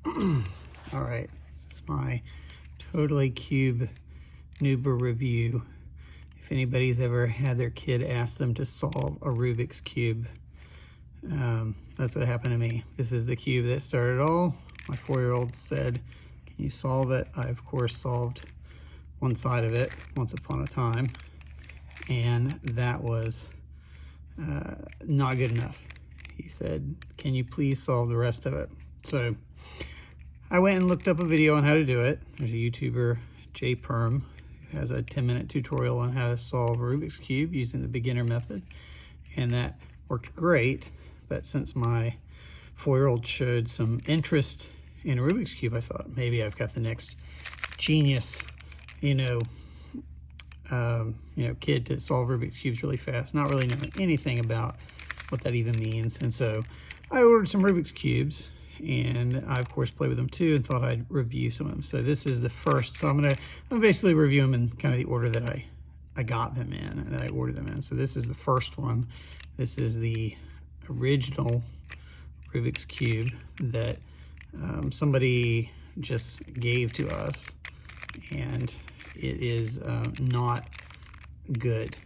All right, this is my Totally Cube Newbie review. If anybody's ever had their kid ask them to solve a Rubik's Cube, that's what happened to me. This is the cube that started it all. My 4-year-old said, "Can you solve it?" I, of course, solved one side of it once upon a time, and that was not good enough. He said, "Can you please solve the rest of it?" So I went and looked up a video on how to do it. There's a YouTuber, J Perm, who has a 10-minute tutorial on how to solve a Rubik's Cube using the beginner method, and that worked great. But since my 4-year-old showed some interest in a Rubik's Cube, I thought maybe I've got the next genius, kid to solve Rubik's Cubes really fast, not really knowing anything about what that even means. And so I ordered some Rubik's Cubes, and I of course played with them too, and thought I'd review some of them. So this is the first. So I'm gonna basically review them in kind of the order that I got them in and I ordered them in. So this is the first one. This is the original Rubik's Cube that somebody just gave to us, and it is not good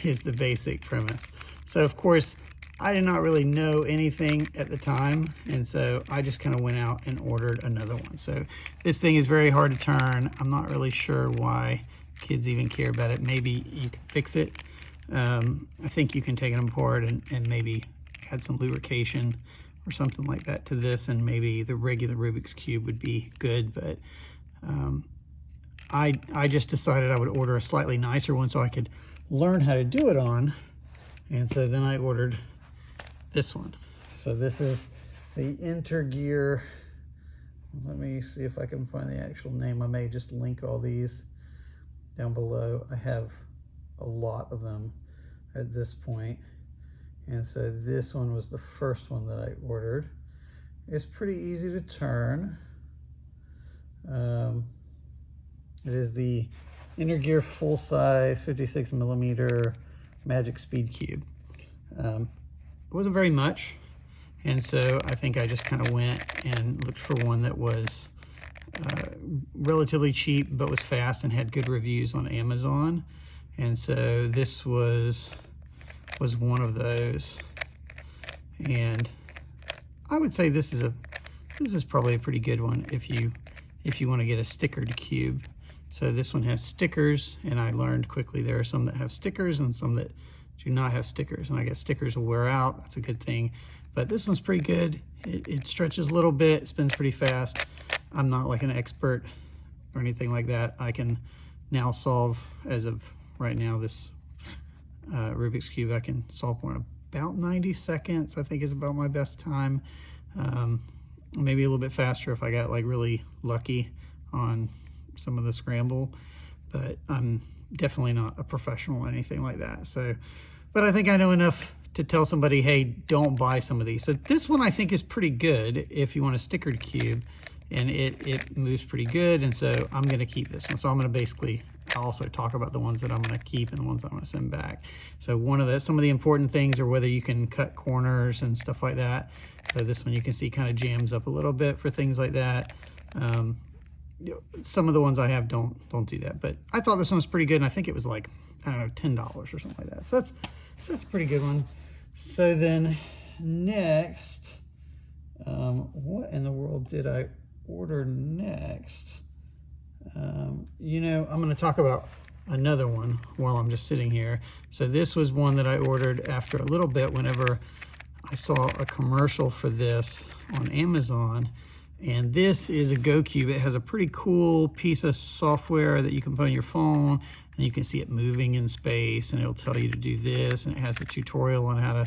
is the basic premise. So of course I did not really know anything at the time, and so I just kind of went out and ordered another one. So this thing is very hard to turn. I'm not really sure why kids even care about it. Maybe you can fix it. I think you can take it apart and maybe add some lubrication or something like that to this, and maybe the regular Rubik's Cube would be good. But I just decided I would order a slightly nicer one so I could learn how to do it on. And so then I ordered this one. So this is the Intergear. Let me see if I can find the actual name. I may just link all these down below. I have a lot of them at this point. And so this one was the first one that I ordered. It's pretty easy to turn. It is the Intergear full-size 56mm Magic Speed Cube. It wasn't very much, and so I think I just kind of went and looked for one that was relatively cheap but was fast and had good reviews on Amazon. And so this was one of those, and I would say this is probably a pretty good one if you want to get a stickered cube. So this one has stickers, and I learned quickly there are some that have stickers and some that do not have stickers, and I guess stickers will wear out. That's a good thing, but this one's pretty good. It stretches a little bit, it spins pretty fast. I'm not like an expert or anything like that. I can now solve, as of right now, this Rubik's Cube, I can solve one about 90 seconds, I think is about my best time. Maybe a little bit faster if I got like really lucky on some of the scramble, but I'm definitely not a professional or anything like that. So, but I think I know enough to tell somebody, hey, don't buy some of these. So this one I think is pretty good if you want a stickered cube, and it moves pretty good, and so I'm gonna keep this one. So I'm gonna basically also talk about the ones that I'm gonna keep and the ones I'm gonna send back. So some of the important things are whether you can cut corners and stuff like that. So this one you can see kind of jams up a little bit for things like that. Some of the ones I have don't do that, but I thought this one was pretty good, and I think it was like, I don't know, $10 or something like that. So that's a pretty good one. So then next, what in the world did I order next? I'm going to talk about another one while I'm just sitting here. So this was one that I ordered after a little bit whenever I saw a commercial for this on Amazon. And this is a GoCube. It has a pretty cool piece of software that you can put on your phone, and you can see it moving in space, and it'll tell you to do this, and it has a tutorial on how to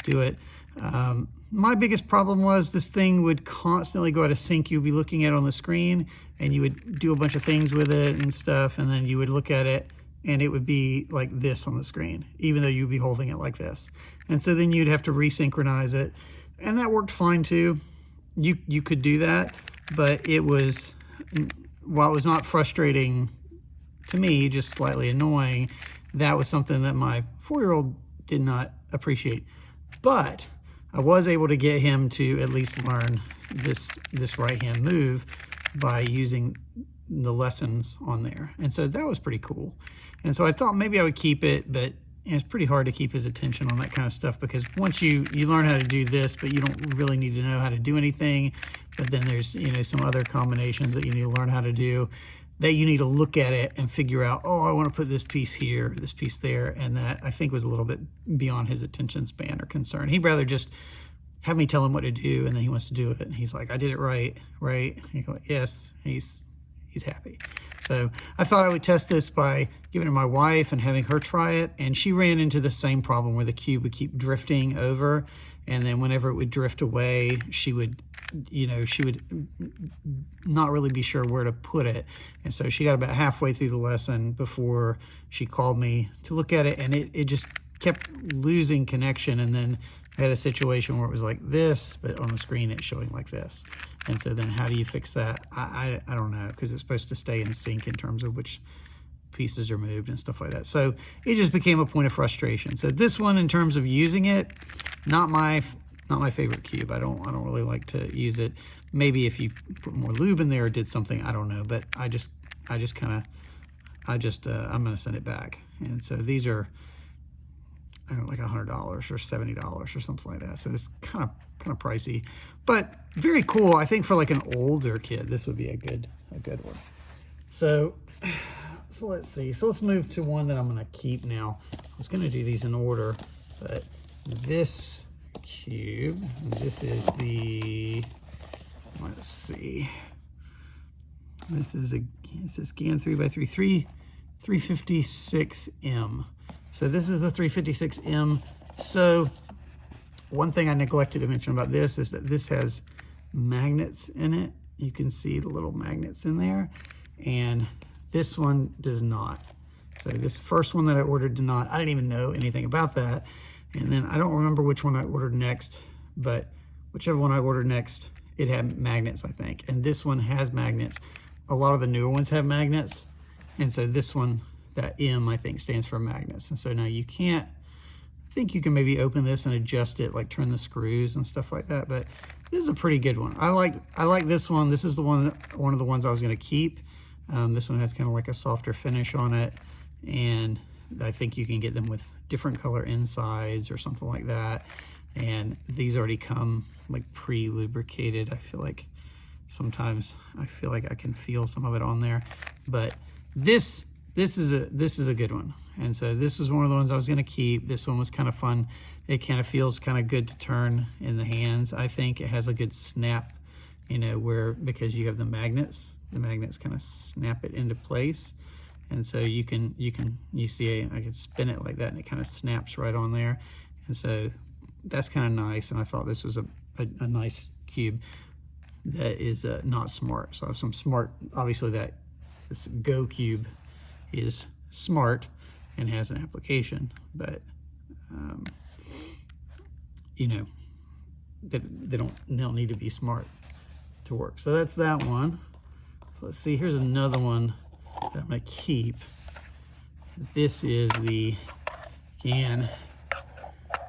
do it. My biggest problem was this thing would constantly go out of sync. You'd be looking at it on the screen, and you would do a bunch of things with it and stuff, and then you would look at it, and it would be like this on the screen, even though you'd be holding it like this. And so then you'd have to resynchronize it, and that worked fine too. You could do that, but it was, while it was not frustrating to me, just slightly annoying, that was something that my 4-year-old did not appreciate. But I was able to get him to at least learn this right hand move by using the lessons on there. And so that was pretty cool. And so I thought maybe I would keep it, but it's pretty hard to keep his attention on that kind of stuff, because once you learn how to do this, but you don't really need to know how to do anything. But then there's, you know, some other combinations that you need to learn how to do, that you need to look at it and figure out, oh, I want to put this piece here, this piece there. And that, I think, was a little bit beyond his attention span or concern. He'd rather just have me tell him what to do, and then he wants to do it. And he's like, I did it right, right? And you go, yes, he's happy. So I thought I would test this by giving it to my wife and having her try it. And she ran into the same problem where the cube would keep drifting over. And then whenever it would drift away, she would not really be sure where to put it. And so she got about halfway through the lesson before she called me to look at it, and it just kept losing connection. And then I had a situation where it was like this, but on the screen it's showing like this. And so then how do you fix that? I don't know, because it's supposed to stay in sync in terms of which pieces are moved and stuff like that. So it just became a point of frustration. So this one, in terms of using it, not my favorite cube. I don't really like to use it. Maybe if you put more lube in there or did something, I don't know. But I'm gonna send it back. And so these are, I don't know, like $100 or $70 or something like that. So it's kind of pricey, but very cool. I think for like an older kid, this would be a good one. So let's see. So let's move to one that I'm gonna keep now. I was gonna do these in order, but this cube, this is the, let's see. This is GAN 3x3 356M. So this is the 356M. So one thing I neglected to mention about this is that this has magnets in it. You can see the little magnets in there, and this one does not. So this first one that I ordered did not. I didn't even know anything about that. And then I don't remember which one I ordered next, but whichever one I ordered next, it had magnets, I think. And this one has magnets. A lot of the newer ones have magnets. And so this one, that M, I think, stands for magnets. And so now you can't, I think you can maybe open this and adjust it, like turn the screws and stuff like that. But this is a pretty good one. I like this one. This is the one of the ones I was going to keep. This one has kind of like a softer finish on it. And I think you can get them with different color insides or something like that. And these already come like pre-lubricated. I feel like sometimes I can feel some of it on there. But this is a good one. And so this was one of the ones I was going to keep. This one was kind of fun. It kind of feels kind of good to turn in the hands. I think it has a good snap, you know, because you have the magnets kind of snap it into place. And so you see I can spin it like that, and it kind of snaps right on there. And so that's kind of nice. And I thought this was a nice cube that is not smart. So I have some smart, obviously this Go cube is smart and has an application, but you know, they don't need to be smart to work. So that's that one. So let's see, here's another one that I'm gonna keep. This is the GAN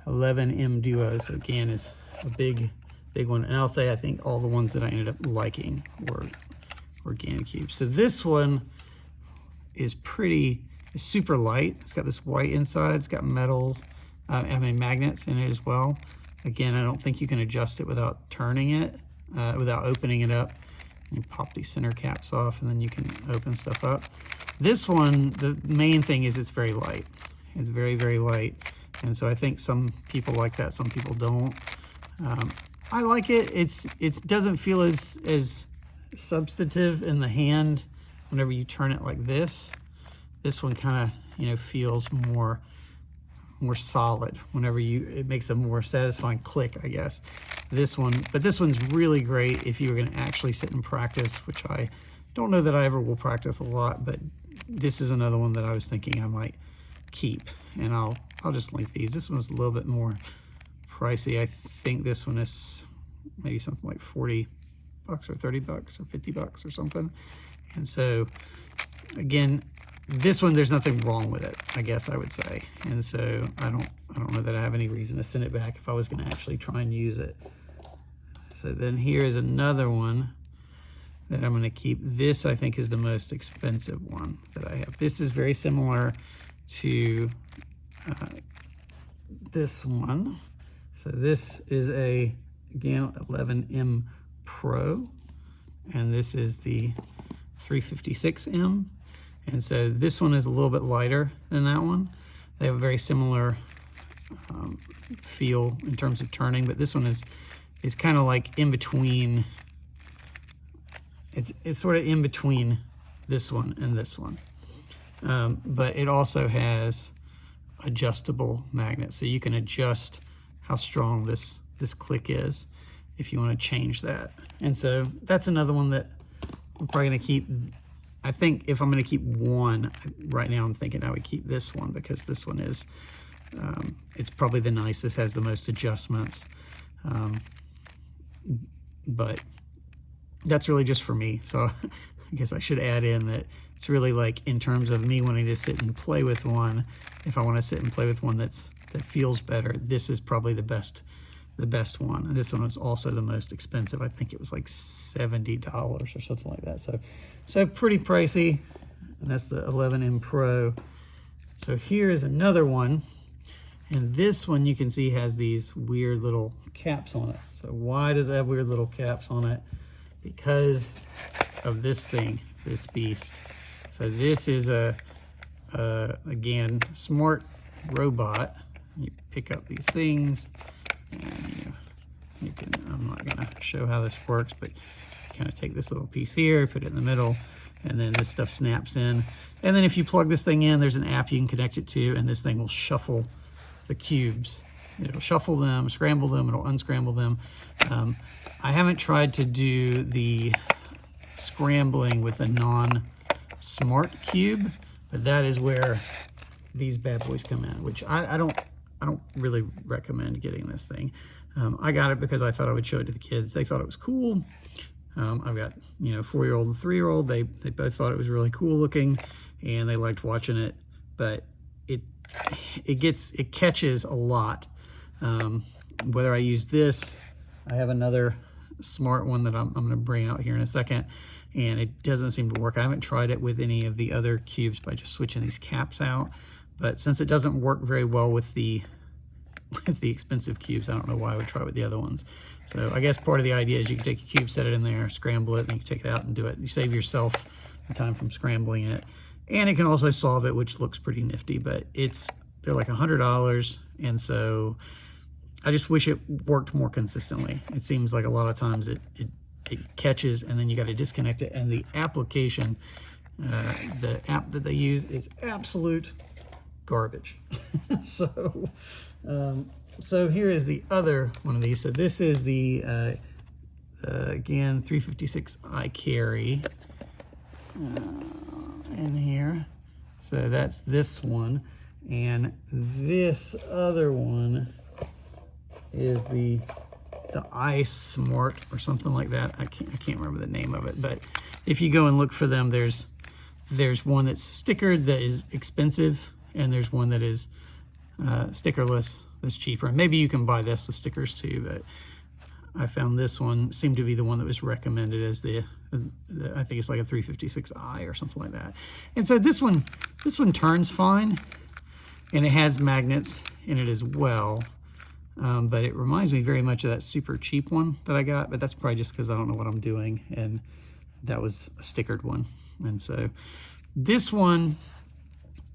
11M Duo. So GAN is a big one. And I'll say I think all the ones that I ended up liking were GAN cubes. So this one is super light. It's got this white inside. It's got metal, magnets in it as well. Again, I don't think you can adjust it without turning it, without opening it up. You pop these center caps off, and then you can open stuff up. This one, the main thing is it's very light. It's very, very light. And so I think some people like that, some people don't. I like it. It doesn't feel as substantive in the hand whenever you turn it like this. This one kind of, you know, feels more solid whenever it makes a more satisfying click, I guess. This one's really great if you're going to actually sit and practice, which I don't know that I ever will practice a lot, but this is another one that I was thinking I might keep. And I'll just link these. This one's a little bit more pricey. I think this one is maybe something like $40 or $30 or $50 or something. And so again, this one, there's nothing wrong with it, I guess I would say. And so I don't know that I have any reason to send it back if I was going to actually try and use it. So then here is another one that I'm going to keep. This, I think, is the most expensive one that I have. This is very similar to this one. So this is again, 11M Pro, and this is the 356M. And so this one is a little bit lighter than that one. They have a very similar feel in terms of turning, but this one is kind of like in between. It's sort of in between this one and this one. But it also has adjustable magnets, so you can adjust how strong this click is if you want to change that. And so that's another one that I'm probably going to keep. I think if I'm going to keep one, right now I'm thinking I would keep this one, because this one is, it's probably the nicest, has the most adjustments. But that's really just for me. So I guess I should add in that it's really like, in terms of me wanting to sit and play with one, if I want to sit and play with one that feels better, this is probably the best one. And this one was also the most expensive. I think it was like $70 or something like that. So pretty pricey. And that's the 11M Pro. So here is another one. And this one you can see has these weird little caps on it. So why does it have weird little caps on it? Because of this thing, this beast. So this is again, smart robot. You pick up these things, and you can, I'm not gonna show how this works, but you kind of take this little piece here, put it in the middle, and then this stuff snaps in. And then if you plug this thing in, there's an app you can connect it to, and this thing will shuffle the cubes. It'll shuffle them, scramble them, it'll unscramble them. I haven't tried to do the scrambling with a non-smart cube, but that is where these bad boys come in, which I don't really recommend getting this thing. I got it because I thought I would show it to the kids. They thought it was cool. I've got, 4-year-old and 3-year-old. They both thought it was really cool looking, and they liked watching it, but it catches a lot. Whether I use this, I have another smart one that I'm going to bring out here in a second, and it doesn't seem to work. I haven't tried it with any of the other cubes by just switching these caps out, but since it doesn't work very well with the expensive cubes, I don't know why I would try it with the other ones. So I guess part of the idea is you can take your cube, set it in there, scramble it, then you can take it out and do it. You save yourself the time from scrambling it, and it can also solve it, which looks pretty nifty, but they're like $100, and so I just wish it worked more consistently. It seems like a lot of times it catches, and then you got to disconnect it, and the application, the app that they use is absolute garbage. So here is the other one of these. So this is the again 356i carry in here. So that's this one, and this other one is the Ice Smart or something like that. I can't remember the name of it, but if you go and look for them, there's one that's stickered that is expensive, and there's one that is stickerless that's cheaper. And maybe you can buy this with stickers too, but I found this one seemed to be the one that was recommended as the I think it's like a 356i or something like that. And so this one turns fine, and it has magnets in it as well. But it reminds me very much of that super cheap one that I got, but that's probably just because I don't know what I'm doing, and that was a stickered one. And so this one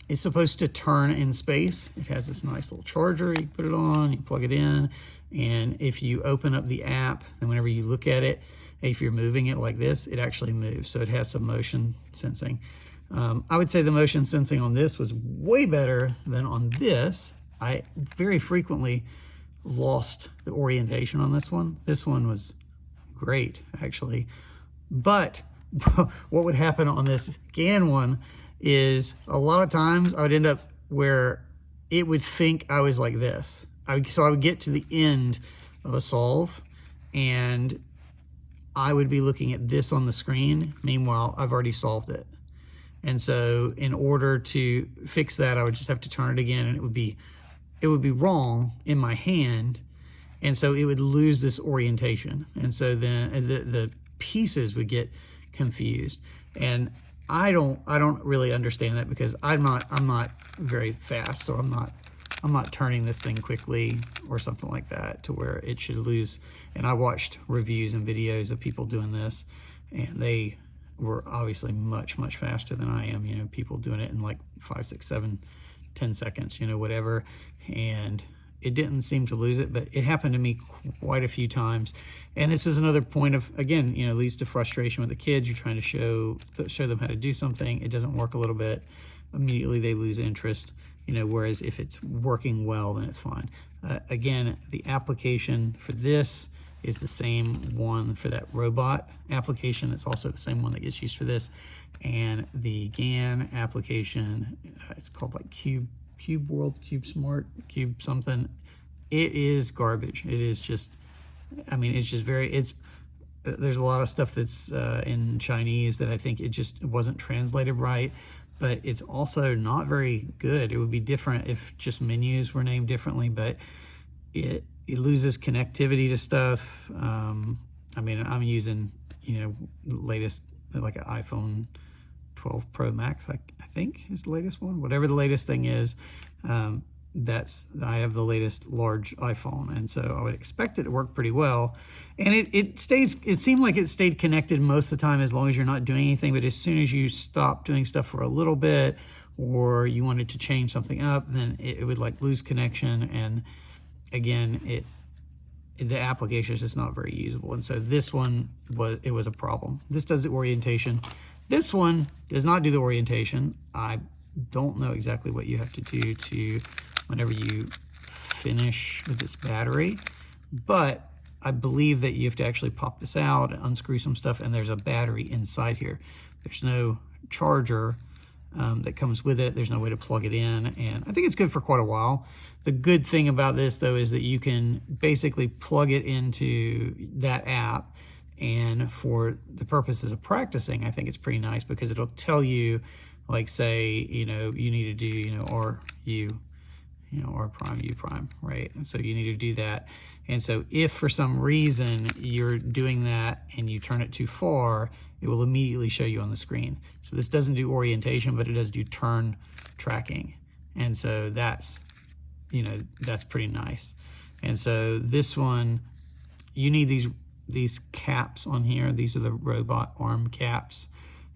is supposed to turn in space. It has this nice little charger. You put it on, you plug it in, and if you open up the app, then whenever you look at it, if you're moving it like this, it actually moves. So it has some motion sensing. I would say the motion sensing on this was way better than on this. I very frequently lost the orientation on this one. This one was great, actually. But what would happen on this GAN one is a lot of times I would end up where it would think I was like this. So I would get to the end of a solve, and I would be looking at this on the screen. Meanwhile, I've already solved it. And so in order to fix that, I would just have to turn it again, and it would be wrong in my hand. And so it would lose this orientation. And so then the pieces would get confused. And I don't really understand that, because I'm not very fast, so I'm not turning this thing quickly or something like that to where it should lose. And I watched reviews and videos of people doing this, and they were obviously much faster than I am. You know, people doing it in like 5, 6, 7, 10 seconds, you know, whatever. And it didn't seem to lose it, but it happened to me quite a few times. And this was another point of, again, you know, leads to frustration with the kids. You're trying to show them how to do something. It doesn't work a little bit. Immediately they lose interest, you know, whereas if it's working well, then it's fine. Again, the application for this is the same one for that robot application. It's also the same one that gets used for this. And the GAN application, it's called like Cube World, Cube Smart, Cube something. It is garbage. It is just, I mean, it's just there's a lot of stuff that's in Chinese that I think it wasn't translated right, but it's also not very good. It would be different if just menus were named differently, but it loses connectivity to stuff. I mean, I'm using, you know, latest, like an iPhone 12 Pro Max, I think is the latest one. Whatever the latest thing is, I have the latest large iPhone, and so I would expect it to work pretty well. And it seemed like it stayed connected most of the time as long as you're not doing anything, but as soon as you stop doing stuff for a little bit, or you wanted to change something up, then it would like lose connection. And again, the application is just not very usable. And so this one was a problem. This does the orientation. This one does not do the orientation. I don't know exactly what you have to do to whenever you finish with this battery, but I believe that you have to actually pop this out and unscrew some stuff, and there's a battery inside here. There's no charger that comes with it. There's no way to plug it in, and I think it's good for quite a while. The good thing about this, though, is that you can basically plug it into that app, and for the purposes of practicing, I think it's pretty nice, because it'll tell you, like, say, you know, you need to do, you know, R prime, U prime, right? And so you need to do that. And so if for some reason you're doing that and you turn it too far, it will immediately show you on the screen. So this doesn't do orientation, but it does do turn tracking. And so that's, you know, that's pretty nice. And so this one, you need these caps on here. These are the robot arm caps.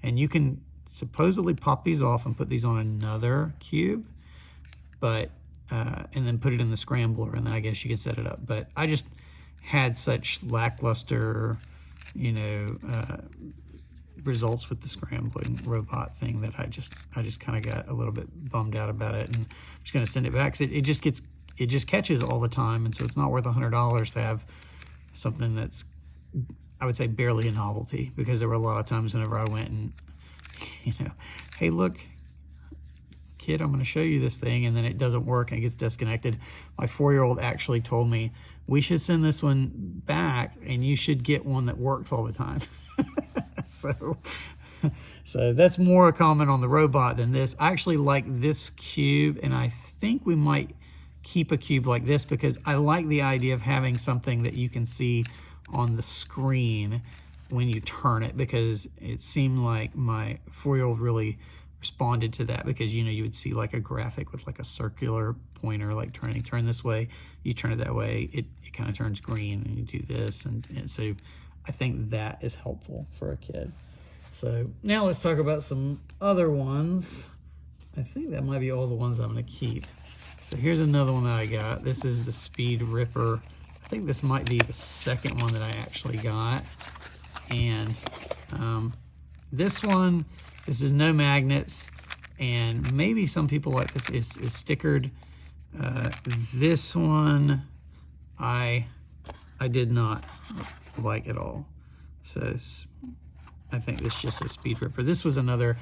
And you can supposedly pop these off and put these on another cube, but and then put it in the scrambler, and then I guess you can set it up. But I just had such lackluster, you know, results with the scrambling robot thing that I just kind of got a little bit bummed out about it, and I'm just gonna send it back. So it just catches all the time, and so it's not worth $100 to have something that's, I would say, barely a novelty, because there were a lot of times whenever I went and, you know, hey, look, kid, I'm going to show you this thing, and then it doesn't work and it gets disconnected. My 4-year-old actually told me, we should send this one back and you should get one that works all the time. So that's more common on the robot than this. I actually like this cube, and I think we might keep a cube like this, because I like the idea of having something that you can see on the screen when you turn it, because it seemed like my 4-year-old really responded to that, because, you know, you would see like a graphic with like a circular pointer, like turn this way, you turn it that way, it kind of turns green, and you do this, and so I think that is helpful for a kid. So now let's talk about some other ones. I think that might be all the ones I'm going to keep. So here's another one that I got. This is the Speed Ripper. I think this might be the second one that I actually got. And this one, this is no magnets, and maybe some people like this is stickered. This one I did not like at all. So I think this is just a Speed Ripper. This was another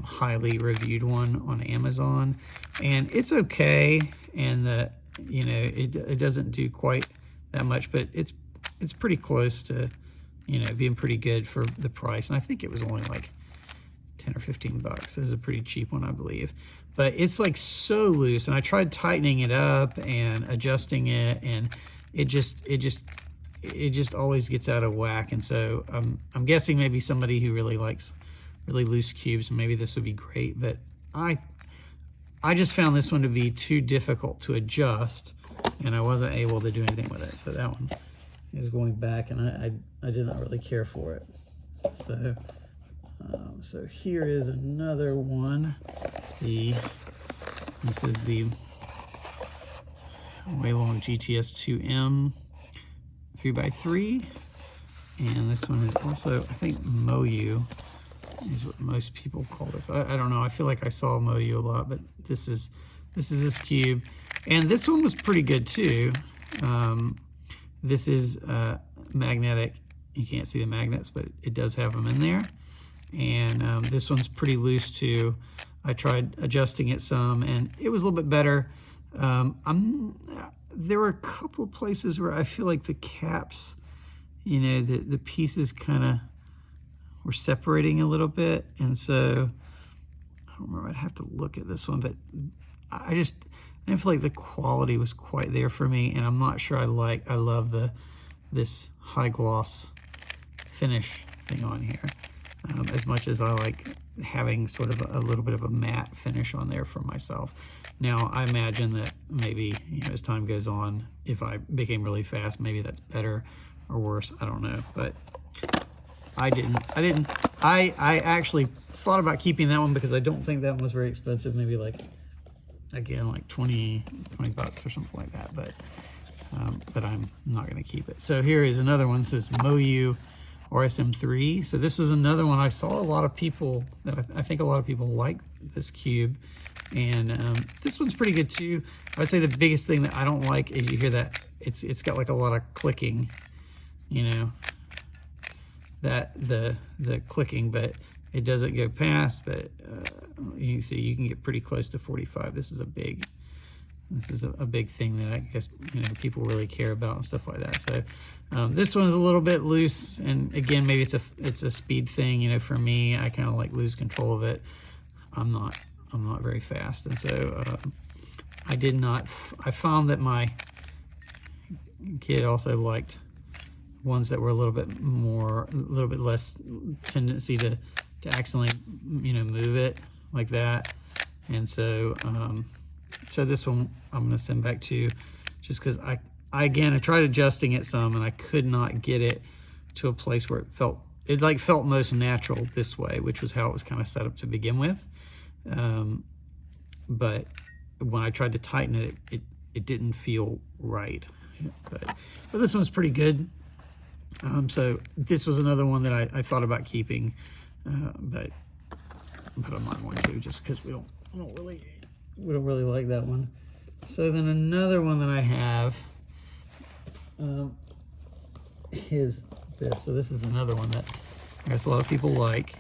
highly reviewed one on Amazon, and it's okay, and you know, it doesn't do quite that much, but it's pretty close to, you know, being pretty good for the price. And I think it was only like 10 or 15 bucks. This is a pretty cheap one, I believe. But it's like so loose, and I tried tightening it up and adjusting it, and it just always gets out of whack. And so I'm guessing maybe somebody who really likes really loose cubes, maybe this would be great. But I just found this one to be too difficult to adjust, and I wasn't able to do anything with it. So that one is going back, and I did not really care for it. So here is another one. This is the Weilong GTS2M 3x3, and this one is also, I think, Moyu is what most people call this. I don't know. I feel like I saw Moyu a lot, but this is this cube, and this one was pretty good too. This is magnetic. You can't see the magnets, but it does have them in there. And this one's pretty loose too. I tried adjusting it some, and it was a little bit better. There were a couple of places where I feel like the caps, you know, the pieces kind of were separating a little bit, and so I don't remember. I'd have to look at this one, but I didn't feel like the quality was quite there for me, and I'm not sure I love this high gloss finish thing on here as much as I like having sort of a little bit of a matte finish on there for myself. Now I imagine that maybe, you know, as time goes on, if I became really fast, maybe that's better or worse. I don't know, but I actually thought about keeping that one because I don't think that one was very expensive. Maybe like, again, like 20 bucks or something like that, but I'm not going to keep it. So here is another one. This is Moyu RM3. So this was another one. I saw a lot of people that I think a lot of people like this cube, and this one's pretty good too. I would say the biggest thing that I don't like is you hear that it's got like a lot of clicking, you know, that the clicking, but it doesn't go past. But you can see you can get pretty close to 45. This is a big thing that I guess, you know, people really care about and stuff like that. So this one's a little bit loose, and again, maybe it's a speed thing. You know, for me, I kind of like lose control of it. I'm not very fast, and so I found that my kid also liked ones that were a little bit less tendency to accidentally, you know, move it like that. And so so this one I'm going to send back to you, just because I tried adjusting it some, and I could not get it to a place where it felt most natural this way, which was how it was kind of set up to begin with. But when I tried to tighten it, it didn't feel right. But this one's pretty good. So this was another one that I thought about keeping, but I'm not going to, just because we don't really like that one. So then another one that I have is this. So this is another one that I guess a lot of people like.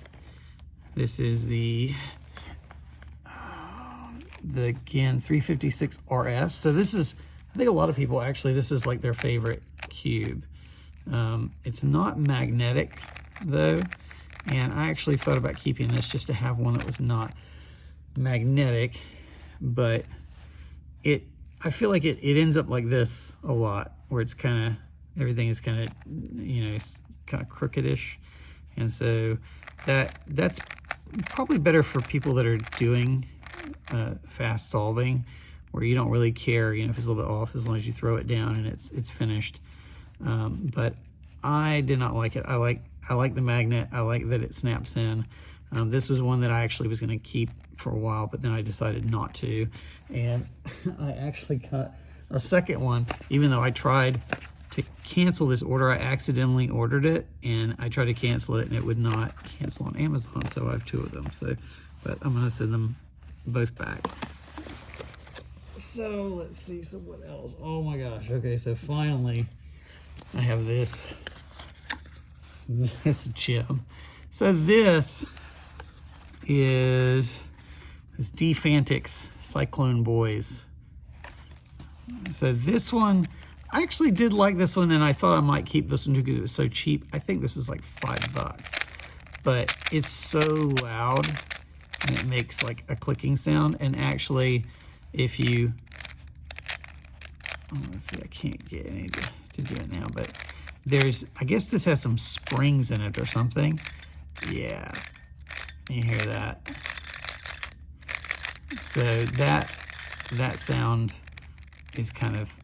This is the again 356 RS. So this is, I think a lot of people actually, this is like their favorite cube. It's not magnetic though, and I actually thought about keeping this just to have one that was not magnetic, but I feel like it ends up like this a lot, where it's kind of, everything is kind of, you know, kind of crookedish. And so that's probably better for people that are doing fast solving, where you don't really care, you know, if it's a little bit off, as long as you throw it down and it's finished. But I did not like it. I like the magnet. I like that it snaps in. This was one that I actually was going to keep for a while, but then I decided not to. And I actually got a second one, even though I tried to cancel this order. I accidentally ordered it, and I tried to cancel it, and it would not cancel on Amazon. So I have two of them. So, but I'm going to send them both back. So let's see. So what else? Oh my gosh. Okay. So finally, I have this gem. So this is Defantix Cyclone Boys. So this one, I actually did like this one, and I thought I might keep this one too because it was so cheap. I think this was like $5. but it's so loud and it makes like a clicking sound. And actually, if you, oh, let's see, I can't get any to do it now, but there's, I guess this has some springs in it or something. Yeah, you hear that. So that sound is kind of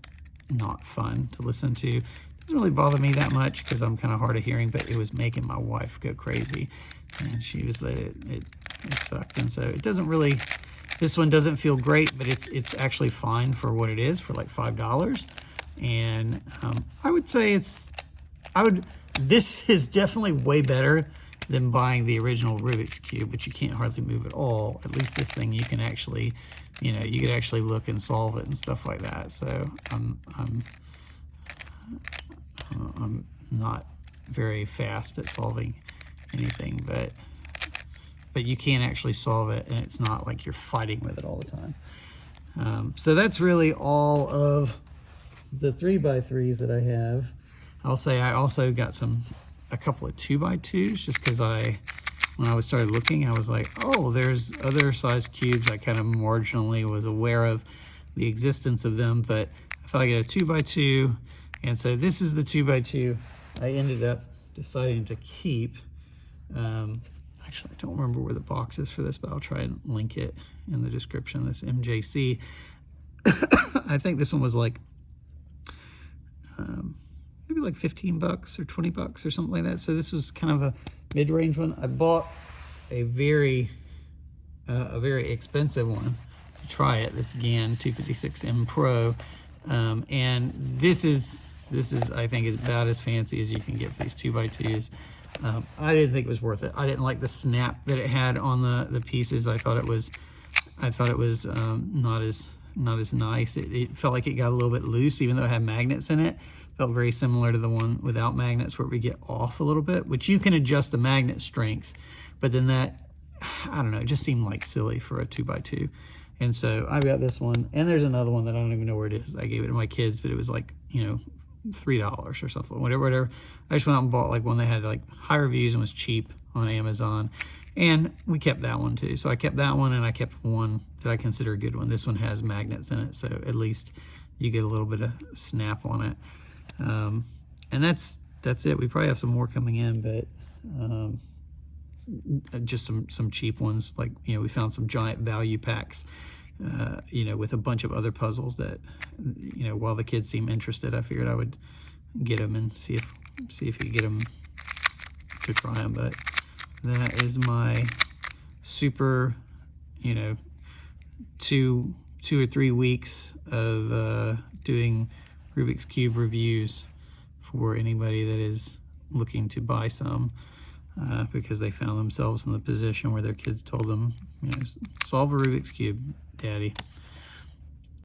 not fun to listen to. Doesn't really bother me that much because I'm kind of hard of hearing, but it was making my wife go crazy, and she was like, it sucked. And so it doesn't really, this one doesn't feel great, but it's actually fine for what it is, for like $5. And I would say this is definitely way better than buying the original Rubik's Cube, but you can't hardly move at all. At least this thing, you can actually, you know, you could actually look and solve it and stuff like that. So I'm not very fast at solving anything, but you can actually solve it, and it's not like you're fighting with it all the time. So that's really all of the 3x3s that I have. I'll say I also got a couple of 2x2s, just because when I started looking, I was like, oh, there's other size cubes. I kind of marginally was aware of the existence of them, but I thought I'd get a 2x2. And so this is the 2x2 I ended up deciding to keep. Actually, I don't remember where the box is for this, but I'll try and link it in the description. This MJC. I think this one was like maybe like 15 bucks or 20 bucks or something like that. So this was kind of a mid-range one. I bought a very expensive one to try it, this GAN 256M Pro. And this is I think is about as fancy as you can get for these 2x2s. I didn't think it was worth it. I didn't like the snap that it had on the pieces. I thought it was not as nice. It felt like it got a little bit loose, even though it had magnets in it. Felt very similar to the one without magnets, where we get off a little bit, which you can adjust the magnet strength. But then that, I don't know, it just seemed like silly for a 2x2. And so I got this one, and there's another one that I don't even know where it is. I gave it to my kids, but it was like, you know, $3 or something, whatever. I just went out and bought like one that had like high reviews and was cheap on Amazon. And we kept that one too. So I kept that one, and I kept one that I consider a good one. This one has magnets in it, so at least you get a little bit of snap on it. And that's it. We probably have some more coming in, but just some cheap ones. Like, you know, we found some giant value packs, you know, with a bunch of other puzzles that, you know, while the kids seem interested, I figured I would get them and see if you get them to try them. But that is my super, you know, two or 3 weeks of doing Rubik's Cube reviews for anybody that is looking to buy some, because they found themselves in the position where their kids told them, you know, solve a Rubik's Cube, Daddy.